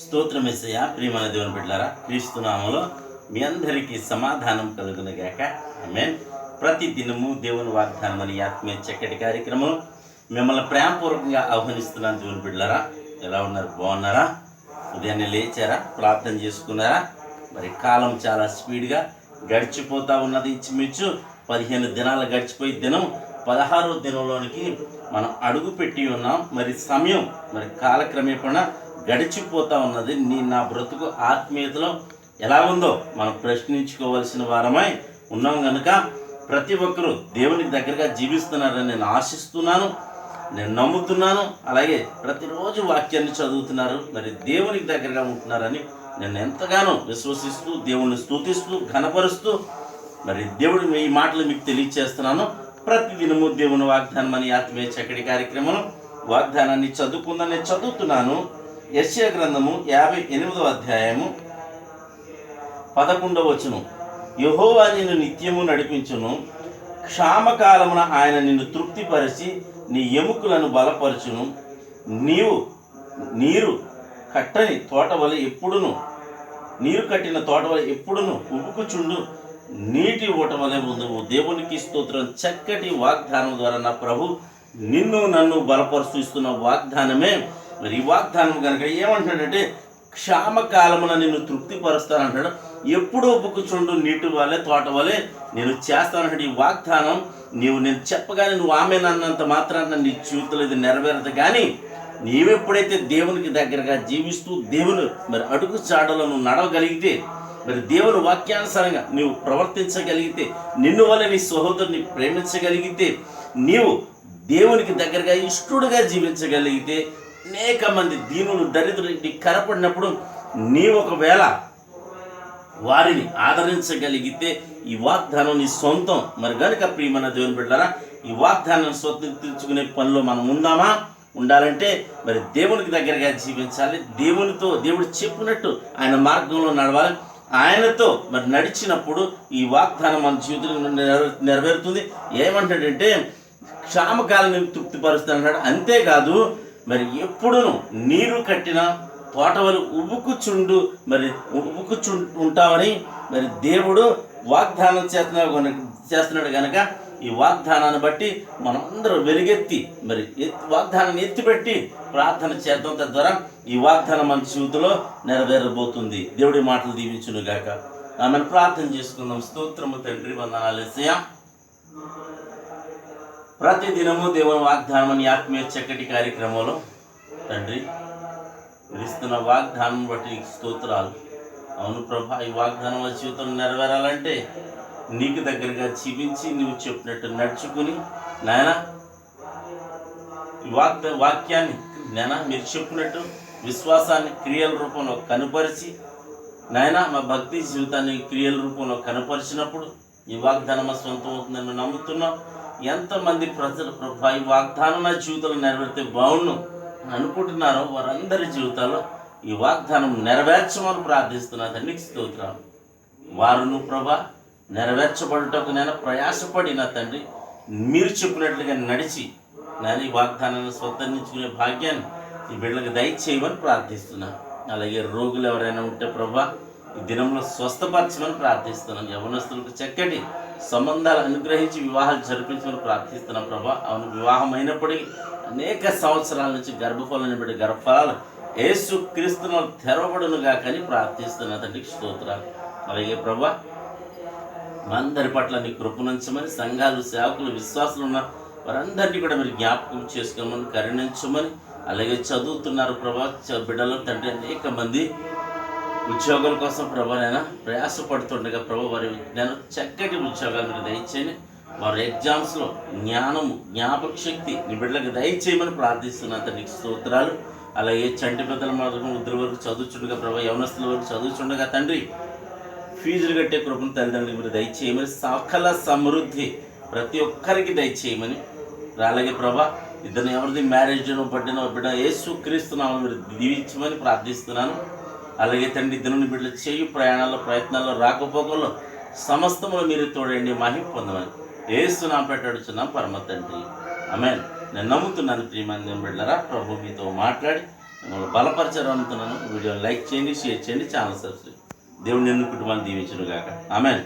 స్తోత్రం యేసయ్యా. ప్రియమైన దేవుని బిడ్డలారా, క్రీస్తు నామములో మీ అందరికీ సమాధానం కలుగునుగాక. ఆమేన్. ప్రతి దినము దేవుని వాగ్దానం అని ఆత్మీయ చక్కటి కార్యక్రమం మిమ్మల్ని ప్రేమపూర్వకంగా ఆహ్వానిస్తున్నాను. దేవుని బిడ్డలారా, ఎలా ఉన్నారు? బాగున్నారా? ఉదయాన్నే లేచారా? ప్రార్థన చేసుకున్నారా? మరి కాలం చాలా స్పీడ్గా గడిచిపోతూ ఉన్నది. ఇంచుమించు 15 దినాలు గడిచిపోయి దినం 16వ దినంలోనికి మనం అడుగు పెట్టి ఉన్నాం. మరి సమయం కాలక్రమేపణ గడిచిపోతూ ఉన్నది. నా బ్రతుకు ఆత్మీయతలో ఎలా ఉందో మనం ప్రశ్నించుకోవాల్సిన వారమై ఉన్నాం కనుక ప్రతి ఒక్కరూ దేవునికి దగ్గరగా జీవిస్తున్నారని నేను ఆశిస్తున్నాను, నేను నమ్ముతున్నాను. అలాగే ప్రతిరోజు వాక్యాన్ని చదువుతున్నారు, మరి దేవునికి దగ్గరగా ఉంటున్నారని నేను ఎంతగానో విశ్వసిస్తూ దేవుణ్ణి స్తుతిస్తూ ఘనపరుస్తూ మరి దేవుడు ఈ మాటలు మీకు తెలియచేస్తున్నాను. ప్రతిదినము దేవుని వాగ్దానం అని ఆత్మీయ చక్కటి కార్యక్రమం వాగ్దానాన్ని చదువుకుందని చదువుతున్నాను. యెషయా గ్రంథము 58వ అధ్యాయము 11వ వచనం. యెహోవా నిన్ను నిత్యము నడిపించును, క్షామకాలమున ఆయన నిన్ను తృప్తిపరిచి నీ ఎముకలను బలపరచును. నీరు కట్టిన తోట వలె ఎప్పుడును ఉబుకుచుండు నీటి ఊట వలె ఉందువు. దేవునికి స్తోత్రం. చక్కటి వాగ్దానం ద్వారా నా ప్రభు నన్ను బలపరుస్తూ ఇస్తున్న వాగ్దానమే. మరి ఈ వాగ్దానం కనుక ఏమంటున్నాడంటే, క్షామకాలమున నిన్ను తృప్తిపరుస్తానంటాడు. ఎప్పుడు ఉబుకుచుండు నీటి వలె తోట వలె నేను చేస్తానంటాడు. ఈ వాగ్దానం నేను చెప్పగానే నువ్వు ఆమె అన్నంత మాత్రాన నీ జీవితంలో ఇది నెరవేరదు. కానీ నీవెప్పుడైతే దేవునికి దగ్గరగా జీవిస్తూ దేవుని మరి అడుగు చాడలో నువ్వు నడవగలిగితే, మరి దేవుని వాక్యానుసారంగా నీవు ప్రవర్తించగలిగితే, నిన్ను వల్ల నీ సహోదరుని ప్రేమించగలిగితే, నీవు దేవునికి దగ్గరగా ఇష్టడుగా జీవించగలిగితే, అనేక మంది దీనులు దరిద్రుడికి కనపడినప్పుడు నీవు ఒకవేళ వారిని ఆదరించగలిగితే ఈ వాగ్దానం నీ సొంతం. మరి కనుక ప్రియమైన దేవుని బిడ్డలారా, ఈ వాగ్దానాన్ని స్వతంత్రించుకునే పనిలో మనం ఉండాలంటే మరి దేవునికి దగ్గరగా జీవించాలి. దేవుడు చెప్పినట్టు ఆయన మార్గంలో నడవాలి. ఆయనతో మరి నడిచినప్పుడు ఈ వాగ్దానం మన జీవితంలో నెరవేరుతుంది. ఏమంటాడంటే, క్షామకాలం తృప్తిపరుస్తానన్నాడు. అంతేకాదు మరి ఎప్పుడును నీరు కట్టిన తోటవలు ఉబుకుచుండు ఉంటామని మరి దేవుడు వాగ్దానం చేస్తున్నాడు కనుక ఈ వాగ్దానాన్ని బట్టి మనందరూ వెలుగెత్తి మరి వాగ్దానాన్ని ఎత్తిపెట్టి ప్రార్థన చేద్దాం. తద్వారా ఈ వాగ్దానం మన జీవితంలో నెరవేరబోతుంది. దేవుడి మాటలు దీవించును గాక. ఆమెను ప్రార్థన చేసుకుందాం. స్తోత్రము తండ్రి, వందనాలు యేసయ్యా. ప్రతి దినము దేవుని వాగ్దానం అని ఆత్మీయ చక్కటి కార్యక్రమంలో తండ్రి ఇస్తున్న వాగ్దానం బట్టి నీకు స్తోత్రాలు. అవును ప్రభా, ఈ వాగ్దానం మన జీవితంలో నెరవేరాలంటే నీకు దగ్గరగా జీవించి నువ్వు చెప్పినట్టు నడుచుకుని నాయన ఈ వాక్యాన్ని నాయన మీరు చెప్పినట్టు విశ్వాసాన్ని క్రియల రూపంలో కనుపరిచి నాయన మా భక్తి జీవితాన్ని క్రియల రూపంలో కనుపరిచినప్పుడు ఈ వాగ్దానం మా సొంతం అవుతుందని మేము నమ్ముతున్నాం. ఎంతమంది ప్రజలు ప్రభా ఈ వాగ్దానం నా జీవితంలో నెరవేరితే బాగుండు అనుకుంటున్నారో వారందరి జీవితాల్లో ఈ వాగ్దానం నెరవేర్చమని ప్రార్థిస్తున్నా తండ్రికి స్తోత్రాలు. వారును ప్రభా నెరవేర్చబడుటకు నేను ప్రయాసపడిన తండ్రి మీరు చెప్పినట్లుగా నడిచి నేను ఈ వాగ్దానాన్ని స్వతంత్రించుకునే భాగ్యాన్ని ఈ బిడ్డలకు దయచేయమని ప్రార్థిస్తున్నాను. అలాగే రోగులు ఎవరైనా ఉంటే ప్రభా ఈ దినంలో స్వస్థపరచమని ప్రార్థిస్తున్నాను. యవనస్తులకు చక్కటి సంబంధాలు అనుగ్రహించి వివాహాలు జరిపించమని ప్రార్థిస్తున్నాను ప్రభా. అవును, వివాహం అయినప్పటికీ అనేక సంవత్సరాల నుంచి గర్భఫలం బట్టి గర్భఫలాలు యేసు క్రీస్తును తెరవబడునుగా కానీ ప్రార్థిస్తున్నా తండ్రికి స్తోత్రాలు. అలాగే ప్రభా అందరి పట్ల నీ కృపణించమని, సంఘాలు సేవకులు విశ్వాసులు ఉన్న వారందరినీ కూడా మీరు జ్ఞాపకం చేసుకోమని, కరుణించమని. అలాగే చదువుతున్నారు ప్రభా బిడ్డలు తండ్రి, అనేక మంది ఉద్యోగాల కోసం ప్రభా నేను ప్రయాసపడుతుండగా ప్రభా వారి నేను చక్కటి ఉద్యోగాలు మీరు దయచేయని, వారి ఎగ్జామ్స్లో జ్ఞాపక శక్తి నీ బిడ్డలకు దయచేయమని ప్రార్థిస్తున్నా తండ్రికి స్తోత్రాలు. అలాగే చంటి పెద్దల మాత్రం వృద్ధుల వరకు చదువుతుండగా ప్రభా యవనస్తుల వరకు చదువుతుండగా తండ్రి ఫీజులు కట్టే కృపను తల్లిదండ్రులకు మీరు దయచేయమని, సకల సమృద్ధి ప్రతి ఒక్కరికి దయచేయమని. అలాగే ప్రభా ఇద్దరు ఎవరిది మ్యారేజ్ పట్టిన బిడ్డ యేసు క్రీస్తునామమున మీరు దీవించమని ప్రార్థిస్తున్నాను. అలాగే తండ్రి ఇద్దరు బిడ్డలు చేయు ప్రయత్నాల్లో రాకపోకల్లో సమస్తములో మీరు తోడండి, మహిమ పొందమని యేసు నామమున పెట్టడుచున్నాం పరమ తండ్రి. ఆమేన్. నేను నమ్ముతున్నాను ప్రియమైన బిడ్డలారా, ప్రభు మీతో మాట్లాడి మిమ్మల్ని బలపరిచారు అనుకున్నాను. వీడియోని లైక్ చేయండి, షేర్ చేయండి, ఛానల్ సబ్స్క్రైబ్. దేవుడు నిన్ను కుటుంబాన్ని దీవించును గాక. ఆమెన్.